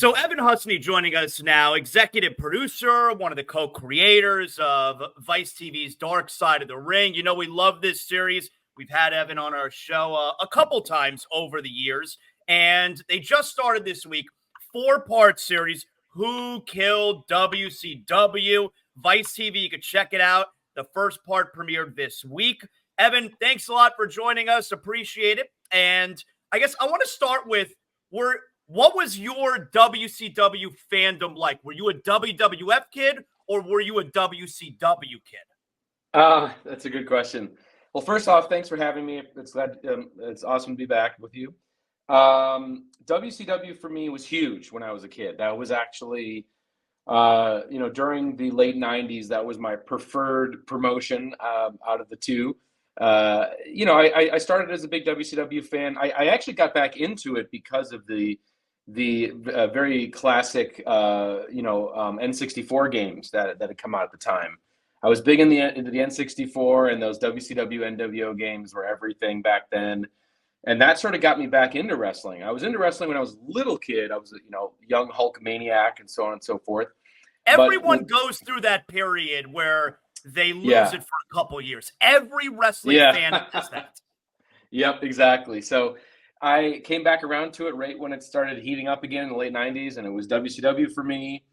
So Evan Husney joining us now, executive producer, one of the co-creators of Vice TV's Dark Side of the Ring. You know, we love this series. We've had Evan on our show a couple times over the years, and they just started this week, 4-part series, Who Killed WCW? Vice TV, you can check it out. The first part premiered this week. Evan, thanks a lot for joining us. Appreciate it. And I guess I want to start with, what was your WCW fandom like? Were you a WWF kid or were you a WCW kid? That's a good question. Well, first off, thanks for having me. It's awesome to be back with you. WCW for me was huge when I was a kid. That was actually, during the late 90s, that was my preferred promotion out of the two. I started as a big WCW fan. I actually got back into it because of the very classic, N64 games that had come out at the time. I was big into the N64, and those WCW NWO games were everything back then. And that sort of got me back into wrestling. I was into wrestling when I was a little kid. I was, young Hulk maniac and so on and so forth. Everyone goes through that period where they lose it for a couple years. Every wrestling fan does that. Yep, exactly. So I came back around to it right when it started heating up again in the late 90s, and it was WCW for me.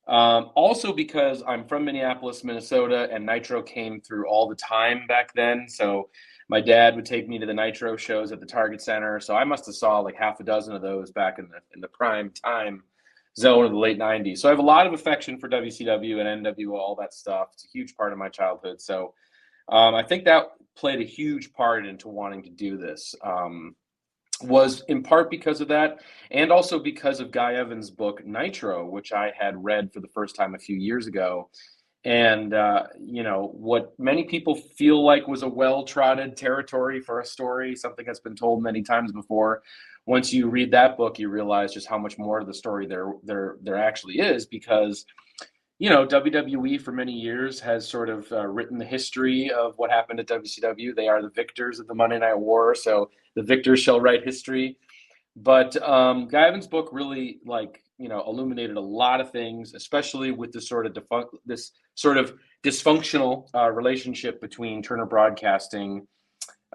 Also because I'm from Minneapolis, Minnesota, and Nitro came through all the time back then. So my dad would take me to the Nitro shows at the Target Center. So I must have saw like half a dozen of those back in the prime time zone of the late 90s. So I have a lot of affection for WCW and NWO, all that stuff. It's a huge part of my childhood. So I think that played a huge part into wanting to do this. Was in part because of that, and also because of Guy Evans' book Nitro, which I had read for the first time a few years ago. And what many people feel like was a well-trodden territory for a story, something that's been told many times before. Once you read that book, you realize just how much more to the story there actually is, because WWE for many years has sort of written the history of what happened at WCW. They are the victors of the Monday Night War, so the victors shall write history. But Guy Evans' book really, illuminated a lot of things, especially with this sort of dysfunctional relationship between Turner Broadcasting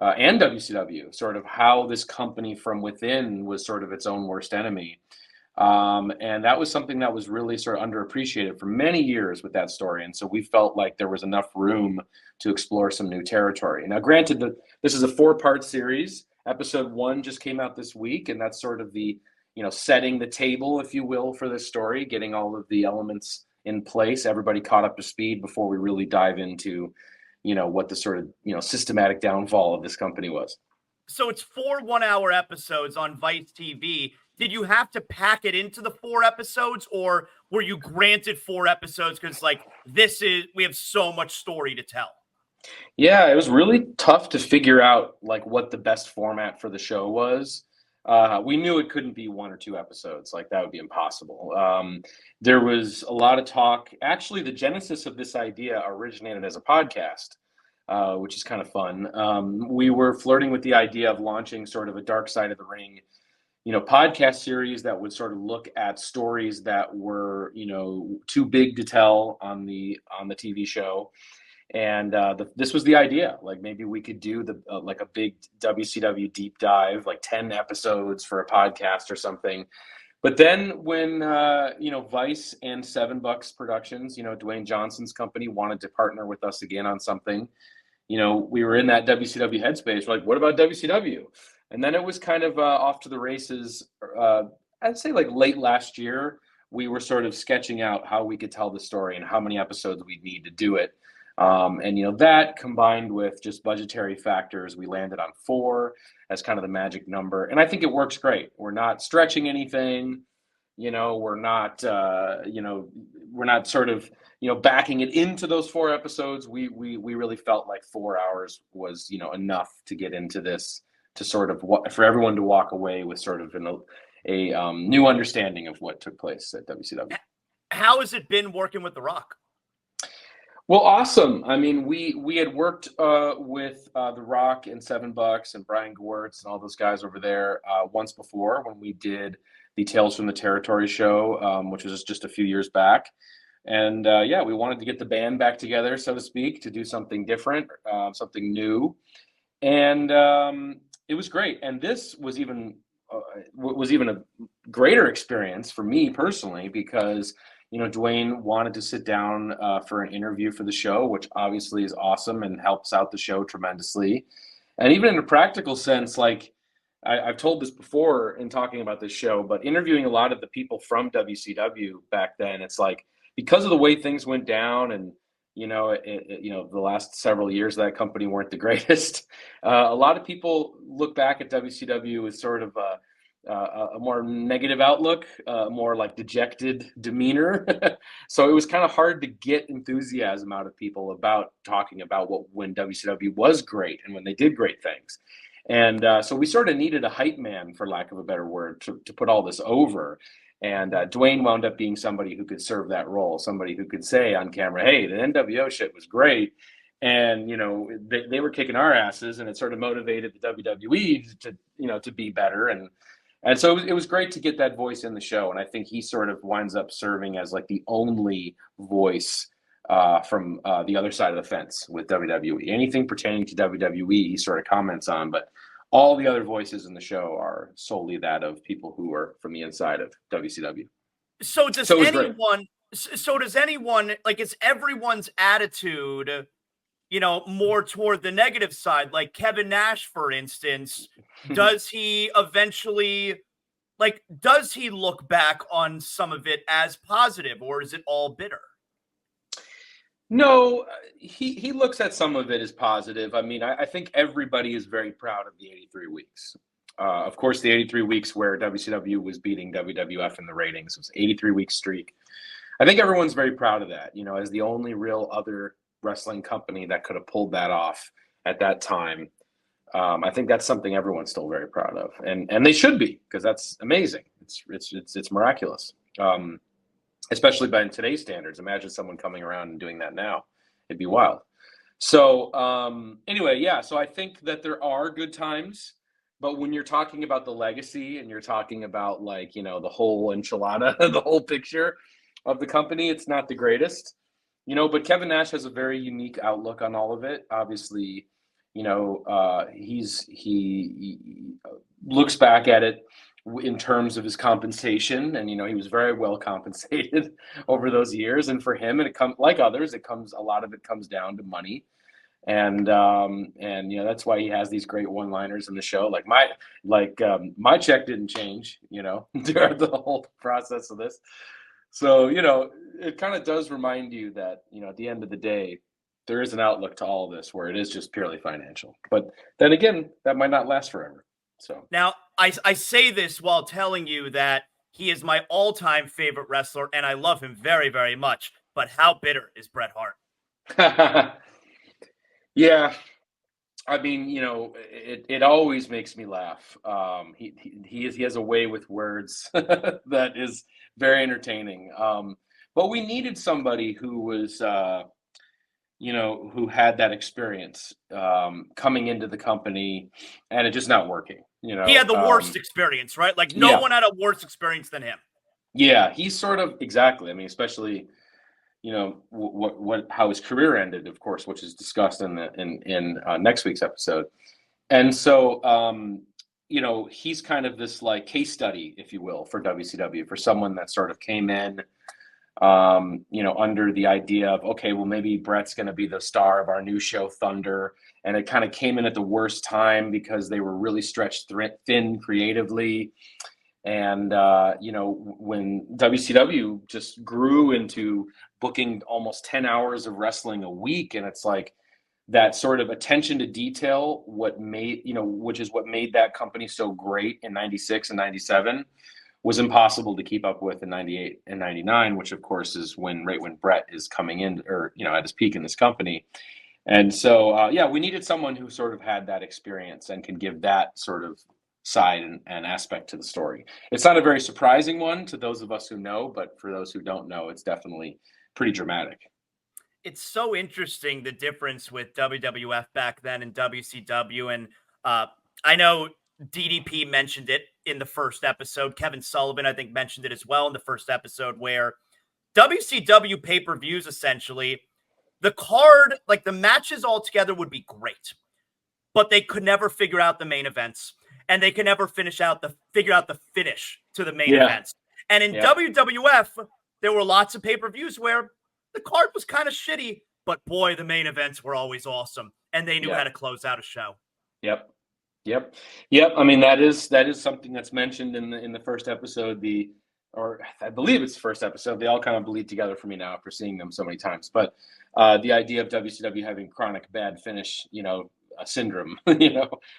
and WCW, sort of how this company from within was sort of its own worst enemy. And that was something that was really sort of underappreciated for many years with that story. And so we felt like there was enough room to explore some new territory. Now, granted, this is a 4-part series. Episode 1 just came out this week, and that's sort of the, setting the table, if you will, for this story, getting all of the elements in place, everybody caught up to speed before we really dive into, what the sort of, systematic downfall of this company was. So it's 4 one-hour episodes on Vice TV. Did you have to pack it into the 4 episodes, or were you granted 4 episodes because, we have so much story to tell? Yeah, it was really tough to figure out, what the best format for the show was. We knew it couldn't be 1 or 2 episodes. That would be impossible. There was a lot of talk. Actually, the genesis of this idea originated as a podcast, which is kind of fun. We were flirting with the idea of launching sort of a Dark Side of the Ring podcast series that would sort of look at stories that were, too big to tell on the TV show. And this was the idea. Maybe we could do a big WCW deep dive, 10 episodes for a podcast or something. But then when Vice and $7 Productions, Dwayne Johnson's company, wanted to partner with us again on something, we were in that WCW headspace. We're like, what about WCW? And then it was kind of off to the races. I'd say late last year, we were sort of sketching out how we could tell the story and how many episodes we'd need to do it. That combined with just budgetary factors, we landed on 4 as kind of the magic number. And I think it works great. We're not stretching anything, we're not sort of, backing it into those 4 episodes. We really felt like 4 hours was, enough to get into this, to sort of for everyone to walk away with sort of a new understanding of what took place at WCW. How has it been working with The Rock? Well, awesome. I mean, we had worked with The Rock and $7 and Brian Gewirtz and all those guys over there once before when we did the Tales from the Territory show, which was just a few years back. And yeah, we wanted to get the band back together, so to speak, to do something different, something new. And it was great. And this was even a greater experience for me personally because Dwayne wanted to sit down for an interview for the show, which obviously is awesome and helps out the show tremendously. And even in a practical sense, like I've told this before in talking about this show, but interviewing a lot of the people from WCW back then, it's like because of the way things went down and the last several years of that company weren't the greatest. A lot of people look back at WCW with sort of a more negative outlook, more like dejected demeanor. So it was kind of hard to get enthusiasm out of people about talking about when WCW was great and when they did great things. And so we sort of needed a hype man, for lack of a better word, to put all this over. And Dwayne wound up being somebody who could serve that role, somebody who could say on camera, hey, the NWO shit was great. And, they were kicking our asses, and it sort of motivated the WWE to be better. And so it was great to get that voice in the show. And I think he sort of winds up serving as like the only voice from the other side of the fence with WWE. Anything pertaining to WWE, he sort of comments on, but all the other voices in the show are solely that of people who are from the inside of WCW. So does anyone, like, is everyone's attitude, more toward the negative side? Like Kevin Nash, for instance, does he eventually, does he look back on some of it as positive, or is it all bitter? No, he looks at some of it as positive. I mean, I think everybody is very proud of the 83 weeks. Of course, the 83 weeks where WCW was beating WWF in the ratings. It was 83-week streak. I think everyone's very proud of that, as the only real other wrestling company that could have pulled that off at that time. I think that's something everyone's still very proud of. And they should be, because that's amazing. It's miraculous. Especially by today's standards. Imagine someone coming around and doing that now. It'd be wild. So anyway, yeah. So I think that there are good times, but when you're talking about the legacy and you're talking about the whole enchilada, the whole picture of the company, it's not the greatest. But Kevin Nash has a very unique outlook on all of it. Obviously, he looks back at it in terms of his compensation, and he was very well compensated over those years. And for him, and like others, a lot of it comes down to money, and that's why he has these great one-liners in the show. My check didn't change, during the whole process of this. So it kind of does remind you that at the end of the day, there is an outlook to all of this where it is just purely financial. But then again, that might not last forever. So now I say this while telling you that he is my all-time favorite wrestler, and I love him very, very much. But how bitter is Bret Hart? Yeah, I mean, it always makes me laugh. He has a way with words that is very entertaining. But we needed somebody who was, who had that experience coming into the company, and it just not working. He had the worst experience, right? No one had a worse experience than him. Yeah, he's sort of exactly. I mean, especially how his career ended, of course, which is discussed in next week's episode. And so he's kind of this case study, if you will, for WCW, for someone that sort of came in under the idea of, okay, well, maybe Bret's going to be the star of our new show, Thunder. And it kind of came in at the worst time because they were really stretched thin creatively. And, when WCW just grew into booking almost 10 hours of wrestling a week, and it's like that sort of attention to detail, which is what made that company so great in 96 and 97, was impossible to keep up with in 98 and 99, which of course is right when Bret is coming in, or, at his peak in this company. And so, we needed someone who sort of had that experience and can give that sort of side and aspect to the story. It's not a very surprising one to those of us who know, but for those who don't know, it's definitely pretty dramatic. It's so interesting, the difference with WWF back then and WCW. And I know DDP mentioned it in the first episode. Kevin Sullivan, I think, mentioned it as well in the first episode, where WCW pay-per-views, essentially, the card, like the matches altogether would be great, but they could never figure out the main events, and they could never figure out the finish to the main events. And in WWF, there were lots of pay-per-views where the card was kind of shitty, but boy, the main events were always awesome, and they knew how to close out a show. Yep. I mean, that is something that's mentioned in the first episode. Or I believe it's the first episode. They all kind of bleed together for me now after seeing them so many times. But the idea of WCW having chronic bad finish, syndrome,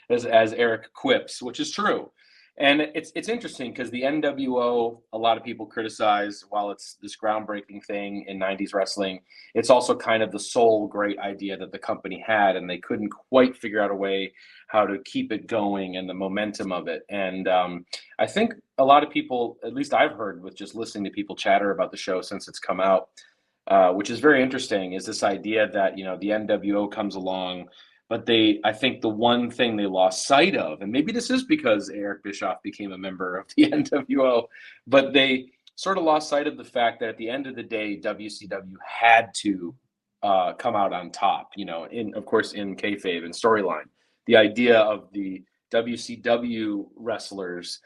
as Eric quips, which is true. And it's interesting because the NWO, a lot of people criticize, while it's this groundbreaking thing in 90s wrestling, it's also kind of the sole great idea that the company had, and they couldn't quite figure out a way how to keep it going and the momentum of it. And I think a lot of people, at least I've heard with just listening to people chatter about the show since it's come out, which is very interesting, is this idea that, the NWO comes along, but I think the one thing they lost sight of, and maybe this is because Eric Bischoff became a member of the NWO, but they sort of lost sight of the fact that at the end of the day, WCW had to come out on top, of course, in kayfabe and storyline. The idea of the WCW wrestlers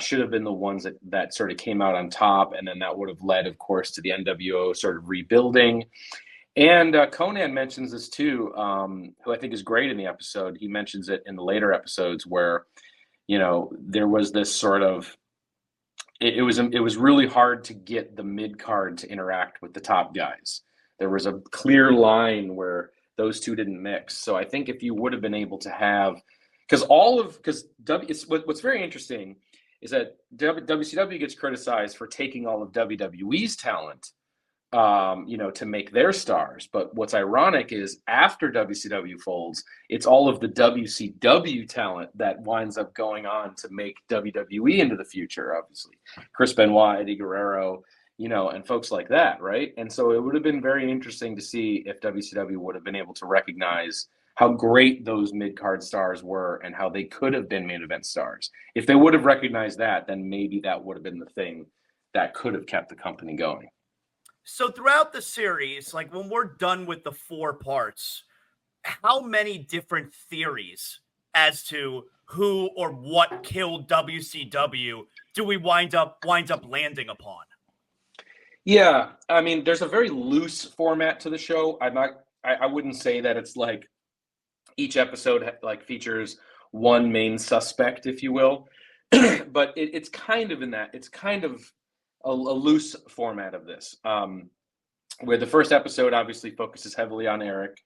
should have been the ones that sort of came out on top, and then that would have led, of course, to the NWO sort of rebuilding. And Conan mentions this too, who I think is great in the episode. He mentions it in the later episodes where, there was this sort of, it was really hard to get the mid card to interact with the top guys. There was a clear line where those two didn't mix. So I think if you would have been able to have, what's very interesting is that WCW gets criticized for taking all of WWE's talent, to make their stars. But what's ironic is after WCW folds, it's all of the WCW talent that winds up going on to make WWE into the future, obviously. Chris Benoit, Eddie Guerrero, and folks like that, right? And so it would have been very interesting to see if WCW would have been able to recognize how great those mid-card stars were and how they could have been main event stars. If they would have recognized that, then maybe that would have been the thing that could have kept the company going. So throughout the series, like when we're done with the 4 parts, how many different theories as to who or what killed WCW do we wind up landing upon? Yeah, I mean, there's a very loose format to the show. I wouldn't say that it's like each episode like features one main suspect, if you will, but it's kind of in that. It's kind of a loose format of this, where the first episode obviously focuses heavily on Eric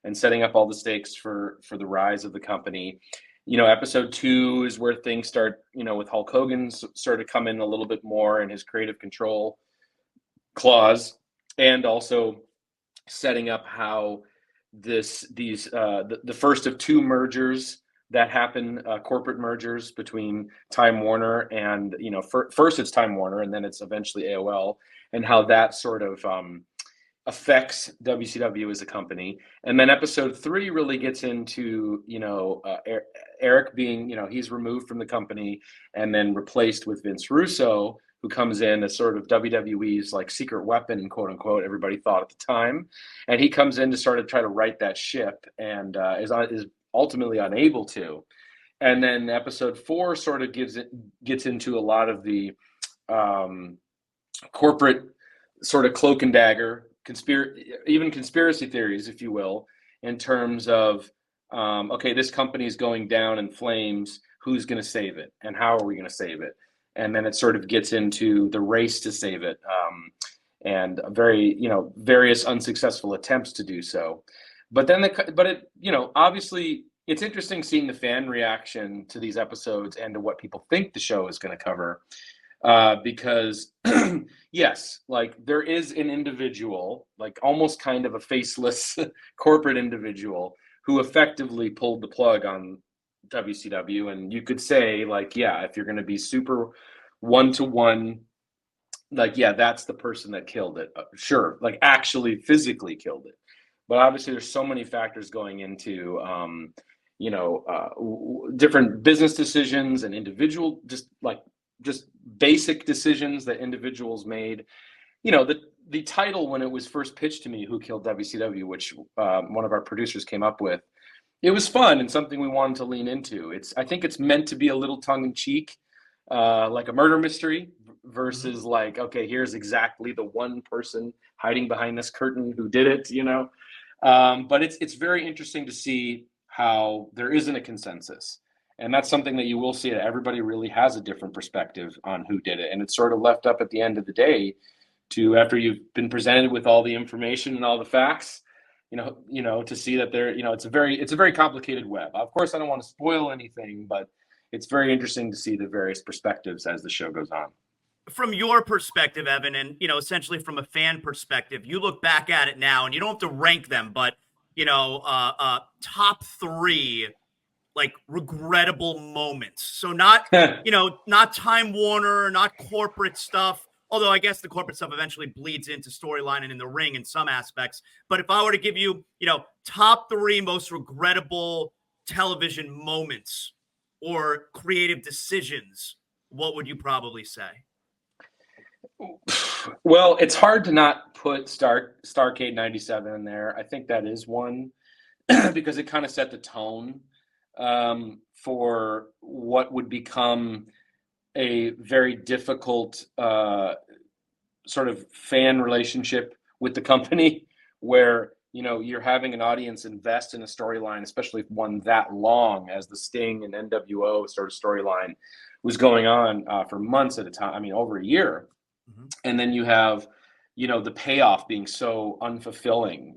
and setting up all the stakes for the rise of the company. Episode 2 is where things start, with Hulk Hogan sort of come in a little bit more in his creative control clause, and also setting up how the first of 2 mergers that happen, corporate mergers between Time Warner and, first it's Time Warner and then it's eventually AOL, and how that sort of affects WCW as a company. And then episode 3 really gets into, Eric being, he's removed from the company and then replaced with Vince Russo, who comes in as sort of WWE's like secret weapon, quote unquote, everybody thought at the time. And he comes in to sort of try to right that ship and is ultimately unable to. And then episode 4 sort of gets into a lot of the corporate sort of cloak and dagger, conspiracy theories, if you will, in terms of, okay, this company is going down in flames. Who's going to save it? And how are we going to save it? And then it sort of gets into the race to save it, and various unsuccessful attempts to do so. But then, obviously, it's interesting seeing the fan reaction to these episodes and to what people think the show is going to cover, because yes, like there is an individual, like almost kind of a faceless corporate individual who effectively pulled the plug on WCW. And you could say, like, yeah, if you're going to be super one-to-one, like, yeah, that's the person that killed it. Sure, like actually physically killed it. But obviously there's so many factors going into different business decisions and individual, just basic decisions that individuals made. The title, when it was first pitched to me, Who Killed WCW, which one of our producers came up with, it was fun and something we wanted to lean into. I think it's meant to be a little tongue in cheek, like a murder mystery versus like, okay, here's exactly the one person hiding behind this curtain who did it, but it's very interesting to see how there isn't a consensus. And that's something that you will see, that everybody really has a different perspective on who did it. And it's sort of left up at the end of the day to, after you've been presented with all the information and all the facts, to see that it's a very complicated web. Of course, I don't want to spoil anything, but it's very interesting to see the various perspectives as the show goes on. From your perspective, Evan, and essentially from a fan perspective, you look back at it now, and you don't have to rank them, but top 3 like regrettable moments. So not not Time Warner, not corporate stuff. Although I guess the corporate stuff eventually bleeds into storyline and in the ring in some aspects. But if I were to give you, top 3 most regrettable television moments or creative decisions, what would you probably say? Well, it's hard to not put Starrcade 97 in there. I think that is one because it kind of set the tone for what would become a very difficult sort of fan relationship with the company, where you're having an audience invest in a storyline, especially one that long as the Sting and NWO sort of storyline was going on for months at a time. I mean, over a year. And then you have the payoff being so unfulfilling.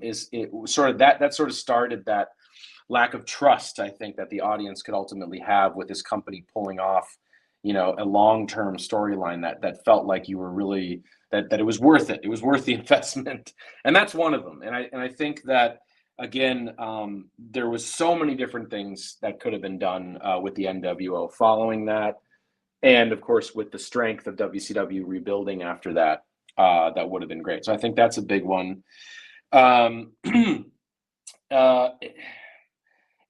It sort of that sort of started that lack of trust, I think, that the audience could ultimately have with this company pulling off a long-term storyline that felt like you were really that it was worth it. It was worth the investment, and that's one of them. And I think that again, there was so many different things that could have been done with the NWO following that, and of course with the strength of WCW rebuilding after that, that would have been great. So I think that's a big one.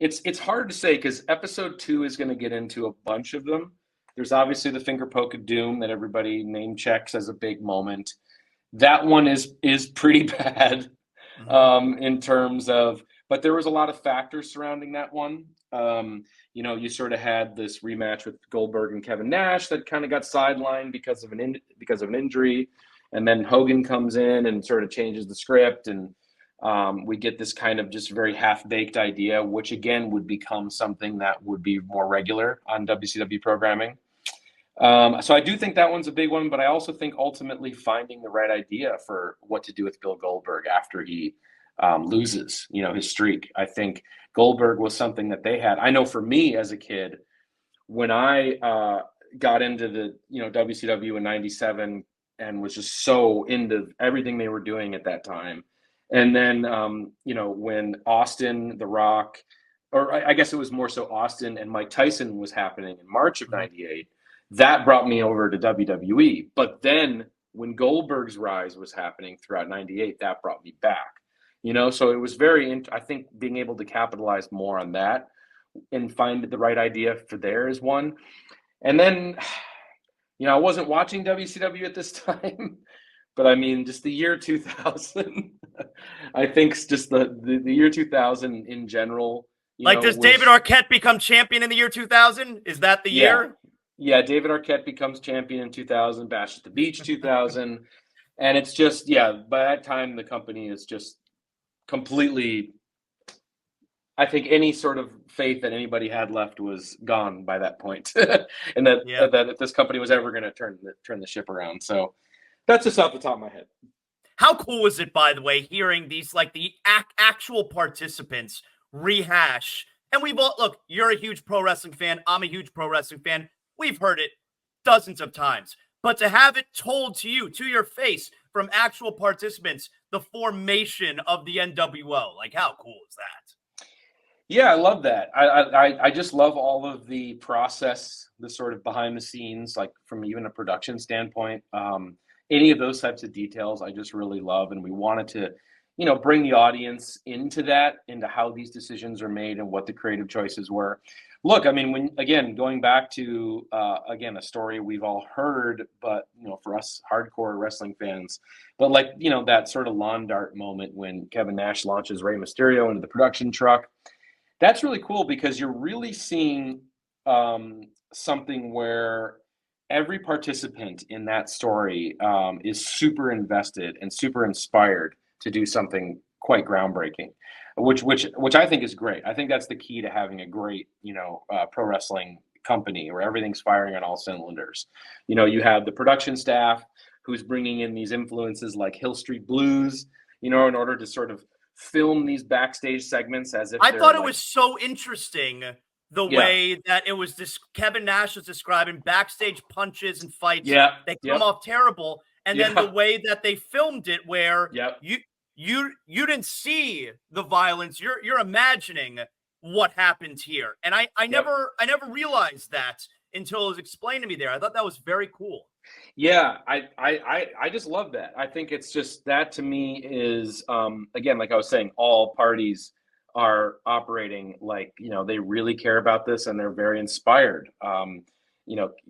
It's hard to say because episode 2 is going to get into a bunch of them. There's obviously the finger poke of doom that everybody name checks as a big moment. That one is pretty bad in terms of, but there was a lot of factors surrounding that one. You sort of had this rematch with Goldberg and Kevin Nash that kind of got sidelined because of an injury, and then Hogan comes in and sort of changes the script, and we get this kind of just very half-baked idea, which again would become something that would be more regular on WCW programming. So I do think that one's a big one, but I also think ultimately finding the right idea for what to do with Bill Goldberg after he loses, his streak. I think Goldberg was something that they had. I know for me as a kid, when I got into the WCW in '97 and was just so into everything they were doing at that time. And then, when Austin, The Rock, or I guess it was more so Austin and Mike Tyson was happening in March of '98, that brought me over to WWE. But then when Goldberg's rise was happening throughout '98, that brought me back. So it was I think being able to capitalize more on that and find the right idea for there is one. And then, I wasn't watching WCW at this time. But I mean, just the year 2000, I think just the year 2000 in general. Does David Arquette become champion in the year 2000? Is that the year? Yeah, David Arquette becomes champion in 2000, Bash at the Beach 2000. And it's just, by that time, the company is just completely, I think any sort of faith that anybody had left was gone by that point. And that if this company was ever going to turn the ship around. So that's just off the top of my head. How cool was it, by the way, hearing these, the actual participants rehash? And we've all, look, you're a huge pro wrestling fan. I'm a huge pro wrestling fan. We've heard it dozens of times. But to have it told to you, to your face, from actual participants, the formation of the NWO, how cool is that? Yeah, I love that. I just love all of the process, the sort of behind the scenes, from even a production standpoint. Any of those types of details I just really love, and we wanted to bring the audience into how these decisions are made and what the creative choices were. Look, I mean, going back to, again, a story we've all heard, but, for us hardcore wrestling fans, but that sort of lawn dart moment when Kevin Nash launches Rey Mysterio into the production truck, that's really cool because you're really seeing something where every participant in that story is super invested and super inspired to do something quite groundbreaking, which I think is great. I think that's the key to having a great, pro wrestling company where everything's firing on all cylinders. You have the production staff who's bringing in these influences like Hill Street Blues, in order to sort of film these backstage segments as if I thought it was so interesting the way that it was this Kevin Nash was describing backstage punches and fights that come off terrible. And then the way that they filmed it where you didn't see the violence. You're imagining what happened here. And I never realized that until it was explained to me there. I thought that was very cool. Yeah, I just love that. I think it's just that to me is again, like I was saying, all parties are operating like, they really care about this and they're very inspired.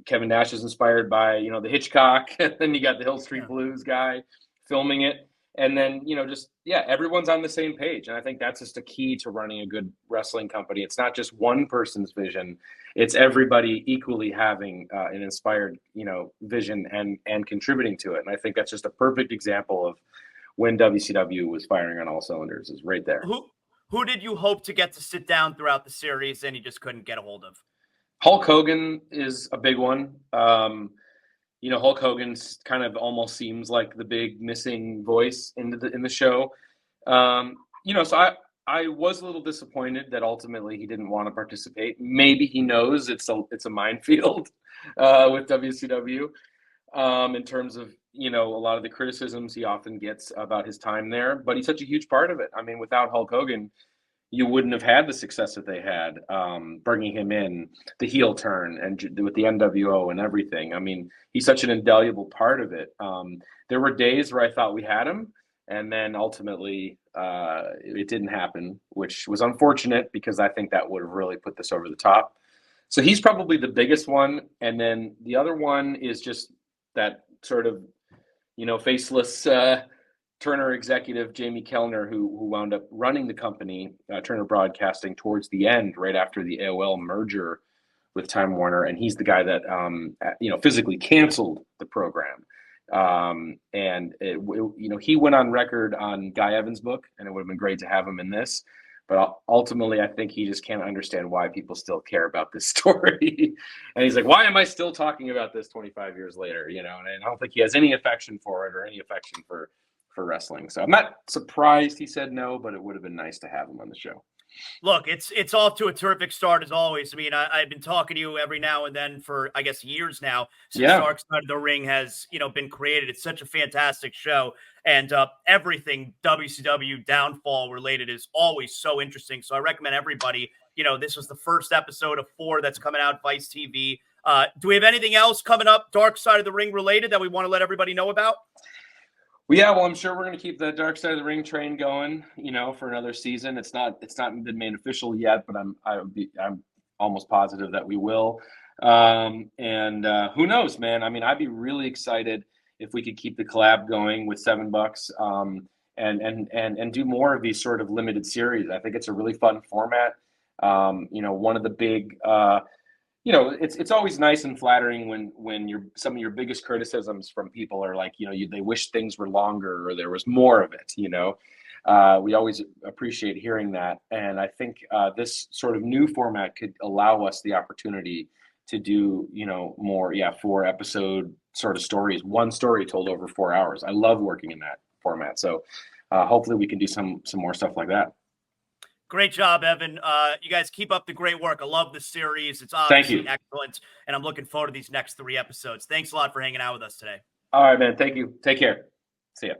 Kevin Nash is inspired by, the Hitchcock, and then you got the Hill Street Blues guy filming it. And then, everyone's on the same page. And I think that's just a key to running a good wrestling company. It's not just one person's vision. It's everybody equally having an inspired, vision and contributing to it. And I think that's just a perfect example of when WCW was firing on all cylinders, is right there. Who did you hope to get to sit down throughout the series and you just couldn't get a hold of? Hulk Hogan is a big one. Hulk Hogan's kind of almost seems like the big missing voice in the show. So I was a little disappointed that ultimately he didn't want to participate. Maybe he knows it's a minefield with WCW in terms of, a lot of the criticisms he often gets about his time there. But he's such a huge part of it. I mean, without Hulk Hogan, you wouldn't have had the success that they had, bringing him in, the heel turn, and with the NWO and everything. I mean, he's such an indelible part of it. There were days where I thought we had him, and then ultimately it didn't happen, which was unfortunate because I think that would have really put this over the top. So he's probably the biggest one. And then the other one is just that sort of, faceless Turner executive Jamie Kellner, who wound up running the company, Turner Broadcasting, towards the end, right after the AOL merger with Time Warner, and he's the guy that physically canceled the program. He went on record on Guy Evans' book, and it would have been great to have him in this. But ultimately, I think he just can't understand why people still care about this story. And he's like, why am I still talking about this 25 years later? And I don't think he has any affection for it or any affection for wrestling. So I'm not surprised he said no, but it would have been nice to have him on the show. Look, it's off to a terrific start as always. I mean, I've been talking to you every now and then for, I guess, years now since Dark Side of the Ring has, been created. It's such a fantastic show, and everything WCW downfall related is always so interesting. So I recommend everybody. This was the first episode of 4 that's coming out, Vice TV. Do we have anything else coming up, Dark Side of the Ring related, that we want to let everybody know about? Well, I'm sure we're going to keep the Dark Side of the Ring train going, for another season. It's not been made official yet, but I'm almost positive that we will. And who knows, man? I mean, I'd be really excited if we could keep the collab going with $7, and do more of these sort of limited series. I think it's a really fun format. One of the big it's always nice and flattering when some of your biggest criticisms from people are like, they wish things were longer or there was more of it. We always appreciate hearing that. And I think this sort of new format could allow us the opportunity to do, more, 4 episode sort of stories, one story told over 4 hours. I love working in that format. So hopefully we can do some more stuff like that. Great job, Evan. You guys keep up the great work. I love this series. It's obviously excellent, and I'm looking forward to these next 3 episodes. Thanks a lot for hanging out with us today. All right, man. Thank you. Take care. See ya.